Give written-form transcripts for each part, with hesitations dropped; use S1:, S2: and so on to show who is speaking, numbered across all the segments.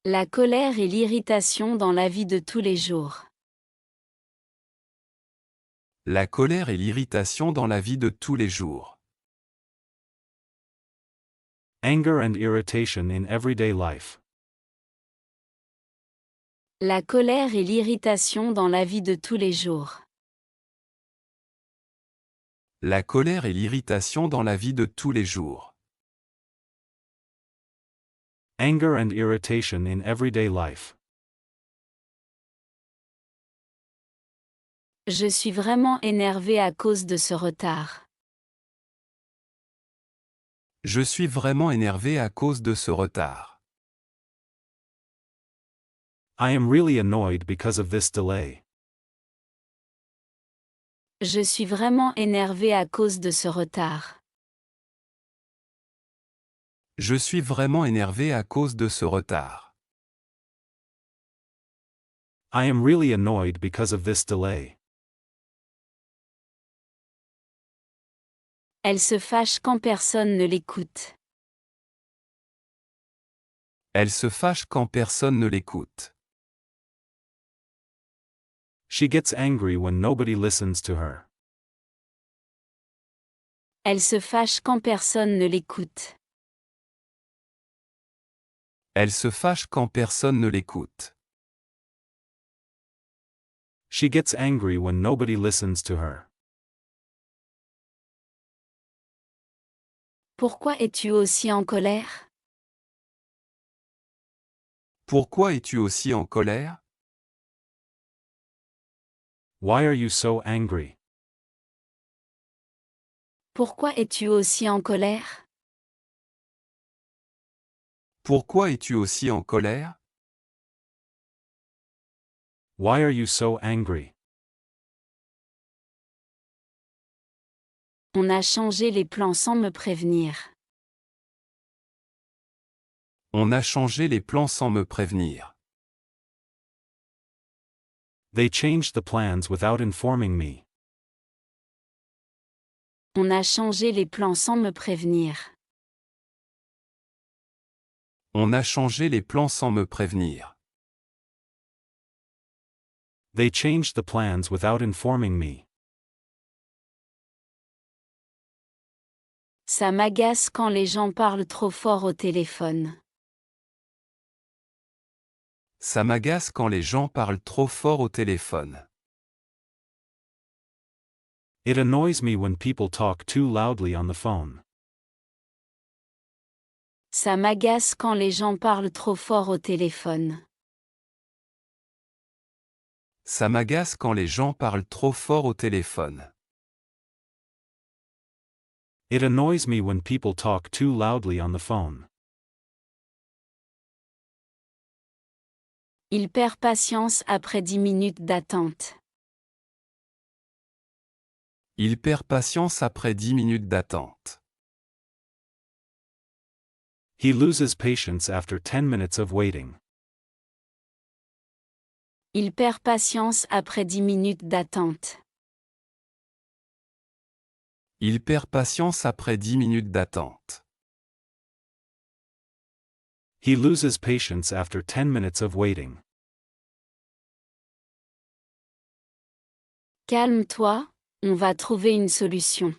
S1: La colère et l'irritation dans la vie de tous les jours.
S2: La colère et l'irritation dans la vie de tous les jours.
S3: Anger and irritation in everyday life.
S1: La colère et l'irritation dans la vie de tous les jours.
S2: La colère et l'irritation dans la vie de tous les jours.
S3: Anger and irritation in everyday life.
S1: Je suis vraiment énervé à cause de ce retard.
S2: Je suis vraiment énervé à cause de ce retard.
S3: I am really annoyed because of this delay.
S1: Je suis vraiment énervé à cause de ce retard.
S2: Je suis vraiment énervé à cause de ce retard.
S3: I am really annoyed because of this delay.
S1: Elle se fâche quand personne ne l'écoute.
S2: Elle se fâche quand personne ne l'écoute.
S3: She gets angry when nobody listens to her.
S1: Elle se fâche quand personne ne l'écoute.
S2: Elle se fâche quand personne ne l'écoute.
S3: She gets angry when nobody listens to her.
S1: Pourquoi es-tu aussi en colère?
S2: Pourquoi es-tu aussi en colère?
S3: Why are you so angry?
S1: Pourquoi es-tu aussi en colère?
S2: Pourquoi es-tu aussi en colère?
S3: Why are you so angry?
S1: On a changé les plans sans me prévenir.
S2: On a changé les plans sans me prévenir.
S3: They changed the plans without informing me.
S1: On a changé les plans sans me prévenir.
S2: On a changé les plans sans me prévenir.
S3: They changed the plans without informing me.
S1: Ça m'agace quand les gens parlent trop fort au téléphone.
S2: Ça m'agace quand les gens parlent trop fort au téléphone.
S3: It annoys me when people talk too loudly on the phone.
S1: Ça m'agace quand les gens parlent trop fort au téléphone.
S2: Ça m'agace quand les gens parlent trop fort au téléphone.
S3: It annoys me when people talk too loudly on the phone.
S1: Il perd patience après 10 minutes d'attente.
S2: Il perd patience après 10 minutes d'attente.
S3: He loses patience after 10 minutes of waiting.
S1: Il perd patience après 10 minutes d'attente.
S2: Il perd patience après 10 minutes d'attente.
S3: He loses patience after 10 minutes of waiting.
S1: Calme-toi, on va trouver une solution.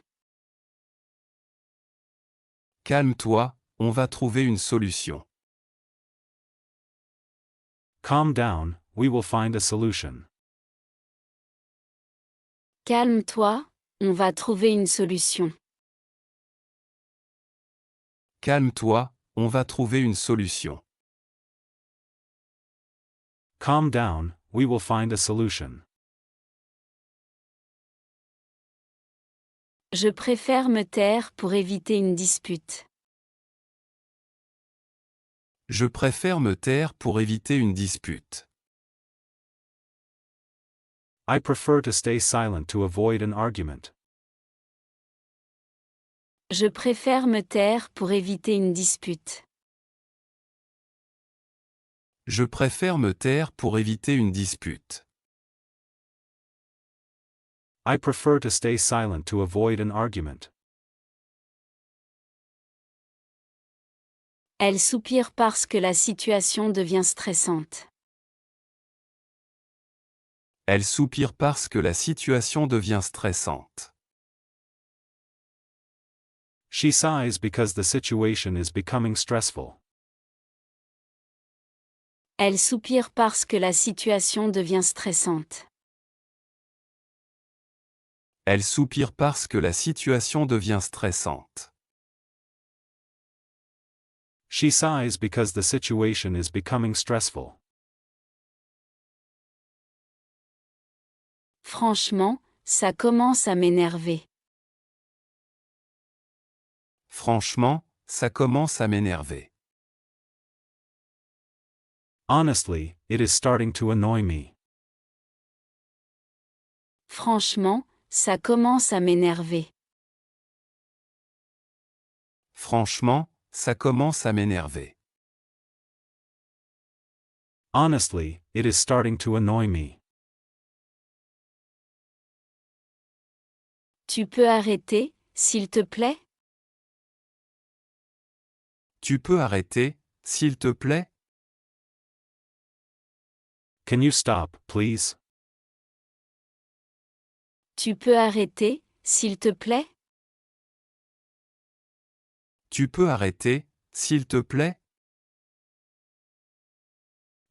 S2: Calme-toi, on va trouver une solution.
S3: Calm down, we will find a solution.
S1: Calme-toi, on va trouver une solution.
S2: Calme-toi, on va trouver une solution.
S3: Calm down, we will find a solution.
S1: Je préfère me taire pour éviter une dispute.
S2: Je préfère me taire pour éviter une dispute.
S3: I prefer to stay silent to avoid an argument.
S1: Je préfère me taire pour éviter une dispute.
S2: Je préfère me taire pour éviter une dispute.
S3: I prefer to stay silent to avoid an argument.
S1: Elle soupire parce que la situation devient stressante.
S2: Elle soupire parce que la situation devient stressante.
S3: She sighs because the situation is becoming stressful.
S1: Elle soupire parce que la situation devient stressante.
S2: Elle soupire parce que la situation devient stressante.
S3: She sighs because the situation is becoming stressful.
S1: Franchement, ça commence à m'énerver.
S2: Franchement, ça commence à m'énerver.
S3: Honestly, it is starting to annoy me.
S1: Franchement, ça commence à m'énerver.
S2: Franchement, ça commence à m'énerver.
S3: Honestly, it is starting to annoy me.
S1: Tu peux arrêter, s'il te plaît?
S2: Tu peux arrêter, s'il te plaît?
S3: Can you stop, please?
S1: Tu peux arrêter, s'il te plaît?
S2: Tu peux arrêter, s'il te plaît?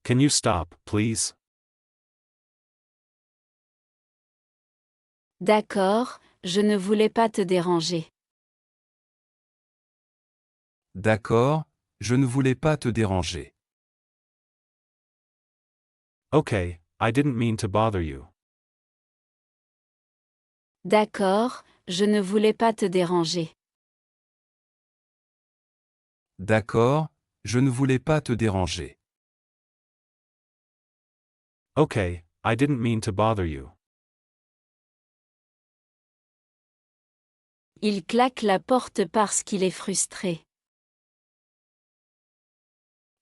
S3: Can you stop, please?
S1: D'accord, je ne voulais pas te déranger.
S2: D'accord, je ne voulais pas te déranger.
S3: Okay, I didn't mean to bother you.
S1: D'accord, je ne voulais pas te déranger.
S2: D'accord, je ne voulais pas te déranger.
S3: Okay, I didn't mean to bother you.
S1: Il claque la porte parce qu'il est frustré.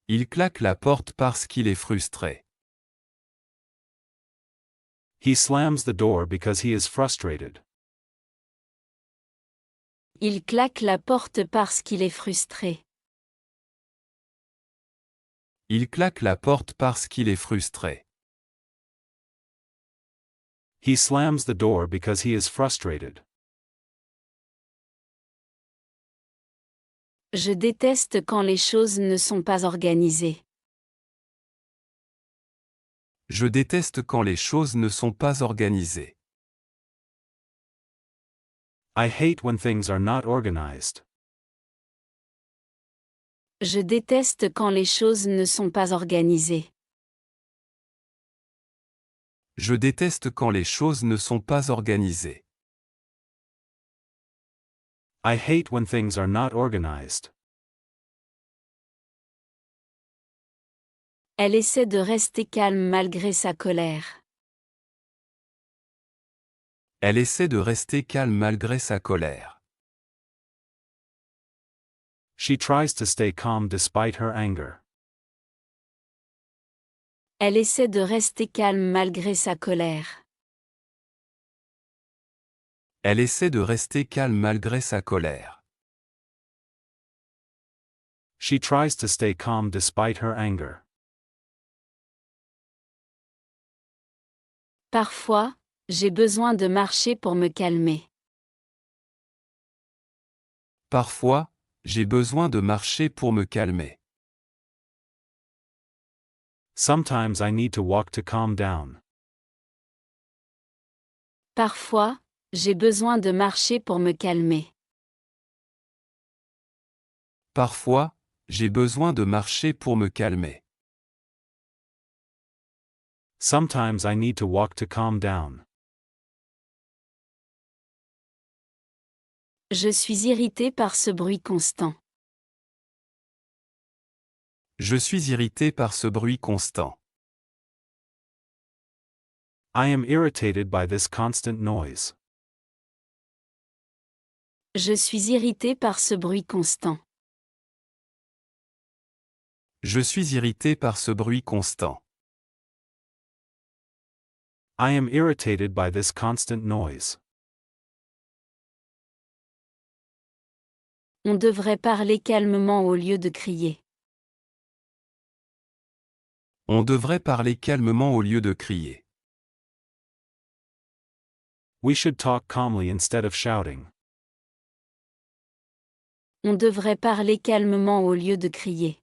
S2: Il claque la porte parce qu'il est frustré.
S3: He slams the door because he is frustrated.
S1: Il claque la porte parce qu'il est frustré.
S2: Il claque la porte parce qu'il est frustré.
S3: He slams the door because he is frustrated.
S1: Je déteste quand les choses ne sont pas organisées.
S2: Je déteste quand les choses ne sont pas organisées.
S3: I hate when things are not organized.
S1: Je déteste quand les choses ne sont pas organisées.
S2: Je déteste quand les choses ne sont pas organisées.
S3: I hate when things are not organized.
S1: Elle essaie de rester calme malgré sa colère.
S2: Elle essaie de rester calme malgré sa colère.
S3: She tries to stay calm despite her anger.
S1: Elle essaie de rester calme malgré sa colère.
S2: Elle essaie de rester calme malgré sa colère.
S3: She tries to stay calm despite her anger.
S1: Parfois, j'ai besoin de marcher pour me calmer.
S2: Parfois, j'ai besoin de marcher pour me calmer.
S3: Sometimes I need to walk to calm down.
S1: Parfois, j'ai besoin de marcher pour me calmer.
S2: Parfois, j'ai besoin de marcher pour me calmer.
S3: Sometimes I need to walk to calm down.
S1: Je suis irrité par ce bruit constant.
S2: Je suis irrité par ce bruit constant.
S3: I am irritated by this constant noise.
S1: Je suis irrité par ce bruit constant.
S2: Je suis irrité par ce bruit constant.
S3: I am irritated by this constant noise.
S1: On devrait parler calmement au lieu de crier.
S2: On devrait parler calmement au lieu de crier.
S3: We should talk calmly instead of shouting.
S1: On devrait parler calmement au lieu de crier.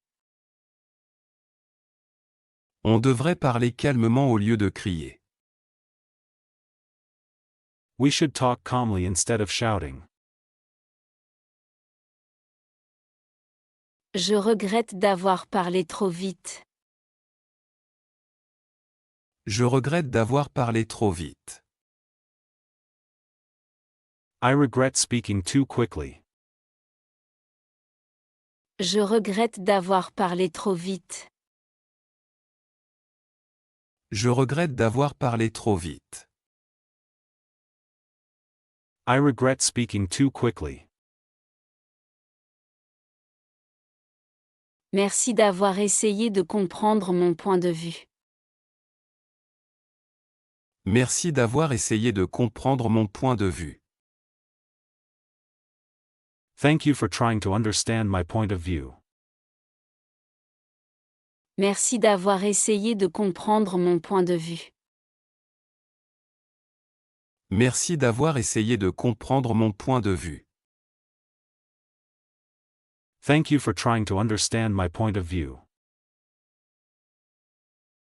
S2: On devrait parler calmement au lieu de crier.
S3: We should talk calmly instead of shouting.
S1: Je regrette d'avoir parlé trop vite.
S2: Je regrette d'avoir parlé trop vite.
S3: I regret speaking too quickly.
S1: Je regrette d'avoir parlé trop vite.
S2: Je regrette d'avoir parlé trop vite.
S3: I regret speaking too quickly.
S1: Merci d'avoir essayé de comprendre mon point de vue.
S2: Merci d'avoir essayé de comprendre mon point de vue.
S3: Thank you for trying to understand my point of view.
S1: Merci d'avoir essayé de comprendre mon point de vue.
S2: Merci d'avoir essayé de comprendre mon point de vue.
S3: Thank you for trying to understand my point of view.